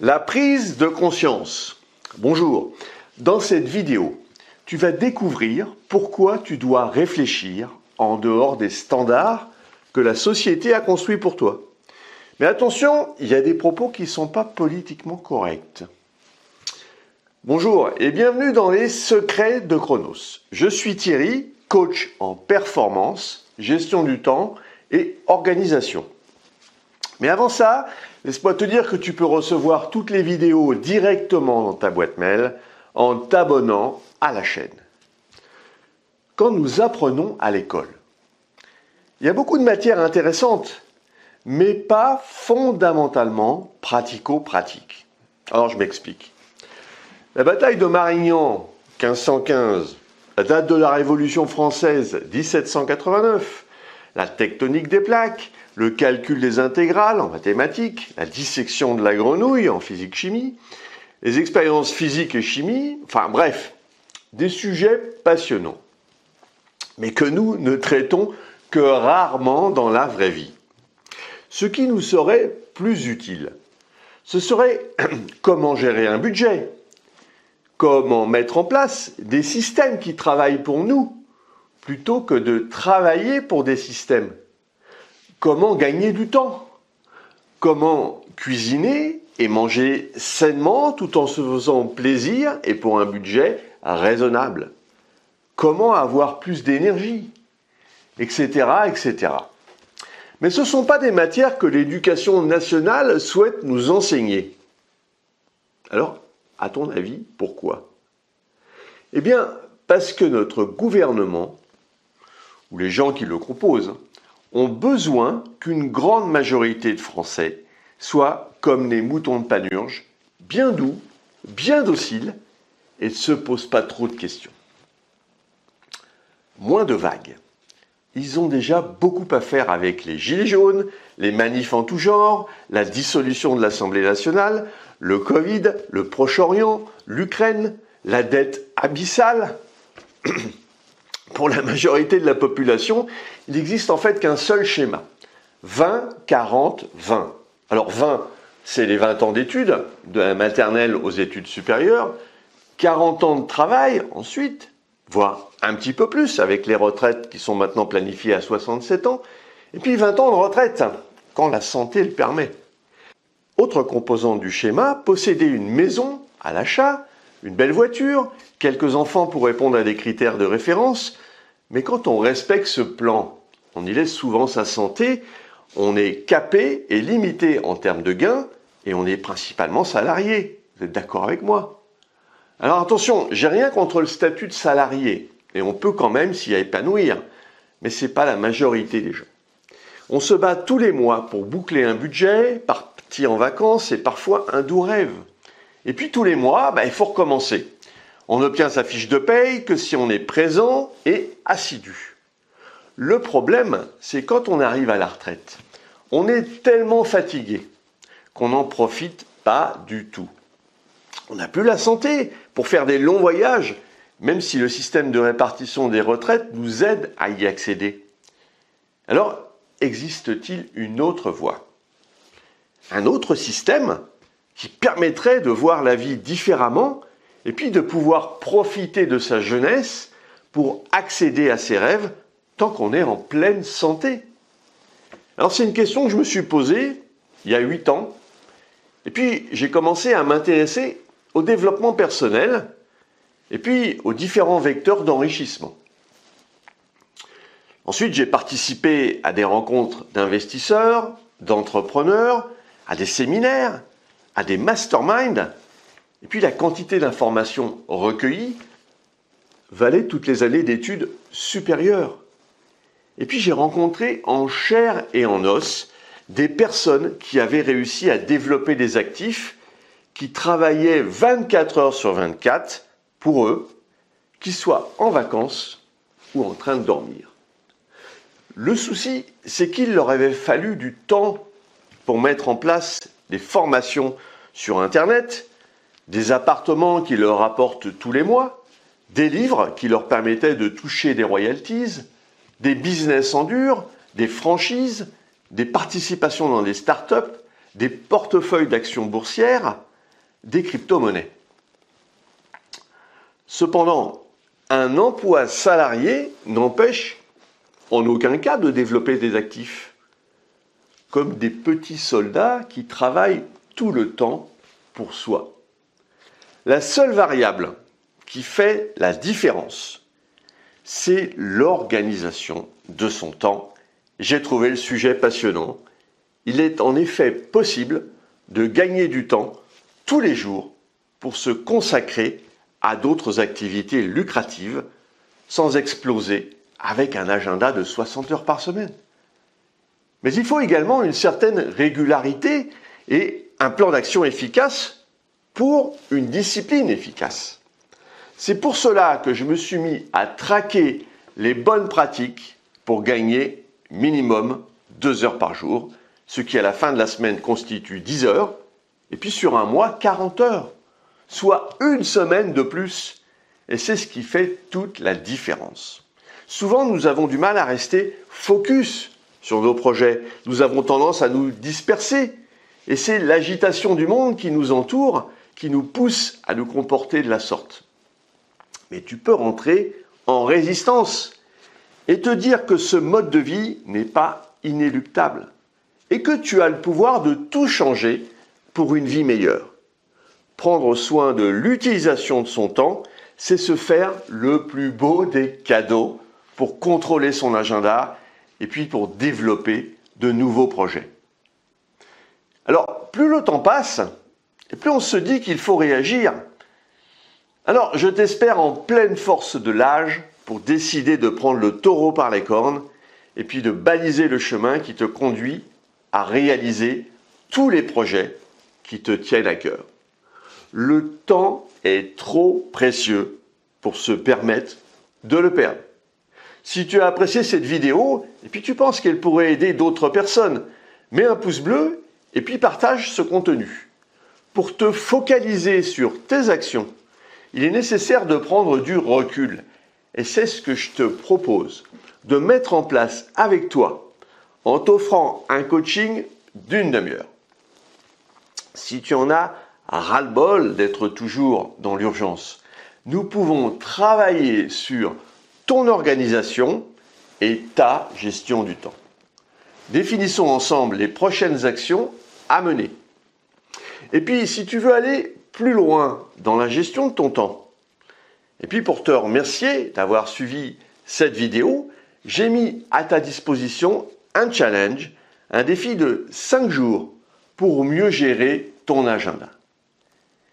La prise de conscience. Bonjour, dans cette vidéo, tu vas découvrir pourquoi tu dois réfléchir en dehors des standards que la société a construits pour toi. Mais attention, il y a des propos qui ne sont pas politiquement corrects. Bonjour et bienvenue dans les secrets de Chronos. Je suis Thierry, coach en performance, gestion du temps et organisation. Mais avant ça, laisse-moi te dire que tu peux recevoir toutes les vidéos directement dans ta boîte mail en t'abonnant à la chaîne. Quand nous apprenons à l'école, il y a beaucoup de matières intéressantes, mais pas fondamentalement pratico-pratiques. Alors je m'explique. La bataille de Marignan, 1515, la date de la Révolution française, 1789, la tectonique des plaques, le calcul des intégrales en mathématiques, la dissection de la grenouille en physique-chimie, les expériences physique et chimie, enfin bref, des sujets passionnants, mais que nous ne traitons que rarement dans la vraie vie. Ce qui nous serait plus utile, ce serait comment gérer un budget, comment mettre en place des systèmes qui travaillent pour nous, plutôt que de travailler pour des systèmes. Comment gagner du temps? Comment cuisiner et manger sainement tout en se faisant plaisir et pour un budget raisonnable? Comment avoir plus d'énergie? Etc., etc. Mais ce ne sont pas des matières que l'éducation nationale souhaite nous enseigner. Alors, à ton avis, pourquoi? Eh bien, parce que notre gouvernement, ou les gens qui le composent, ont besoin qu'une grande majorité de Français soient comme les moutons de Panurge, bien doux, bien dociles, et ne se posent pas trop de questions. Moins de vagues. Ils ont déjà beaucoup à faire avec les gilets jaunes, les manifs en tout genre, la dissolution de l'Assemblée nationale, le Covid, le Proche-Orient, l'Ukraine, la dette abyssale. Pour la majorité de la population, il n'existe en fait qu'un seul schéma. 20, 40, 20. Alors 20, c'est les 20 ans d'études, de la maternelle aux études supérieures, 40 ans de travail ensuite, voire un petit peu plus avec les retraites qui sont maintenant planifiées à 67 ans, et puis 20 ans de retraite, quand la santé le permet. Autre composante du schéma, posséder une maison à l'achat, une belle voiture, quelques enfants pour répondre à des critères de référence, mais quand on respecte ce plan, on y laisse souvent sa santé, on est capé et limité en termes de gains, et on est principalement salarié. Vous êtes d'accord avec moi? Alors attention, j'ai rien contre le statut de salarié, et on peut quand même s'y épanouir, mais ce n'est pas la majorité des gens. On se bat tous les mois pour boucler un budget, partir en vacances et parfois un doux rêve. Et puis tous les mois, il faut recommencer. On n'obtient sa fiche de paye que si on est présent et assidu. Le problème, c'est quand on arrive à la retraite. On est tellement fatigué qu'on n'en profite pas du tout. On n'a plus la santé pour faire des longs voyages, même si le système de répartition des retraites nous aide à y accéder. Alors, existe-t-il une autre voie? Un autre système qui permettrait de voir la vie différemment et puis de pouvoir profiter de sa jeunesse pour accéder à ses rêves tant qu'on est en pleine santé? Alors c'est une question que je me suis posée il y a 8 ans et puis j'ai commencé à m'intéresser au développement personnel et puis aux différents vecteurs d'enrichissement. Ensuite, j'ai participé à des rencontres d'investisseurs, d'entrepreneurs, à des séminaires, à des masterminds, et puis la quantité d'informations recueillies valait toutes les années d'études supérieures. Et puis j'ai rencontré en chair et en os des personnes qui avaient réussi à développer des actifs qui travaillaient 24 heures sur 24 pour eux, qu'ils soient en vacances ou en train de dormir. Le souci, c'est qu'il leur avait fallu du temps pour mettre en place des formations sur Internet, des appartements qui leur rapportent tous les mois, des livres qui leur permettaient de toucher des royalties, des business en dur, des franchises, des participations dans des startups, des portefeuilles d'actions boursières, des crypto-monnaies. Cependant, un emploi salarié n'empêche en aucun cas de développer des actifs, comme des petits soldats qui travaillent tout le temps pour soi. La seule variable qui fait la différence, c'est l'organisation de son temps. J'ai trouvé le sujet passionnant. Il est en effet possible de gagner du temps tous les jours pour se consacrer à d'autres activités lucratives sans exploser avec un agenda de 60 heures par semaine. Mais il faut également une certaine régularité et un plan d'action efficace pour une discipline efficace. C'est pour cela que je me suis mis à traquer les bonnes pratiques pour gagner minimum 2 heures par jour, ce qui à la fin de la semaine constitue 10 heures, et puis sur un mois 40 heures, soit une semaine de plus. Et c'est ce qui fait toute la différence. Souvent, nous avons du mal à rester focus sur nos projets. Nous avons tendance à nous disperser. Et c'est l'agitation du monde qui nous entoure qui nous pousse à nous comporter de la sorte. Mais tu peux rentrer en résistance et te dire que ce mode de vie n'est pas inéluctable et que tu as le pouvoir de tout changer pour une vie meilleure. Prendre soin de l'utilisation de son temps, c'est se faire le plus beau des cadeaux pour contrôler son agenda et puis pour développer de nouveaux projets. Alors, plus le temps passe, et plus on se dit qu'il faut réagir. Alors, je t'espère en pleine force de l'âge pour décider de prendre le taureau par les cornes et puis de baliser le chemin qui te conduit à réaliser tous les projets qui te tiennent à cœur. Le temps est trop précieux pour se permettre de le perdre. Si tu as apprécié cette vidéo et puis tu penses qu'elle pourrait aider d'autres personnes, mets un pouce bleu et puis partage ce contenu. Pour te focaliser sur tes actions, il est nécessaire de prendre du recul. Et c'est ce que je te propose de mettre en place avec toi en t'offrant un coaching d'1 demi-heure. Si tu en as ras-le-bol d'être toujours dans l'urgence, nous pouvons travailler sur ton organisation et ta gestion du temps. Définissons ensemble les prochaines actions à mener. Et puis, si tu veux aller plus loin dans la gestion de ton temps, et puis pour te remercier d'avoir suivi cette vidéo, j'ai mis à ta disposition un challenge, un défi de 5 jours pour mieux gérer ton agenda.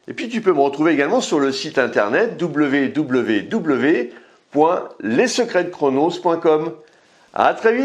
Et puis tu peux me retrouver également sur le site internet www.lessecretsdechronos.com. À très vite!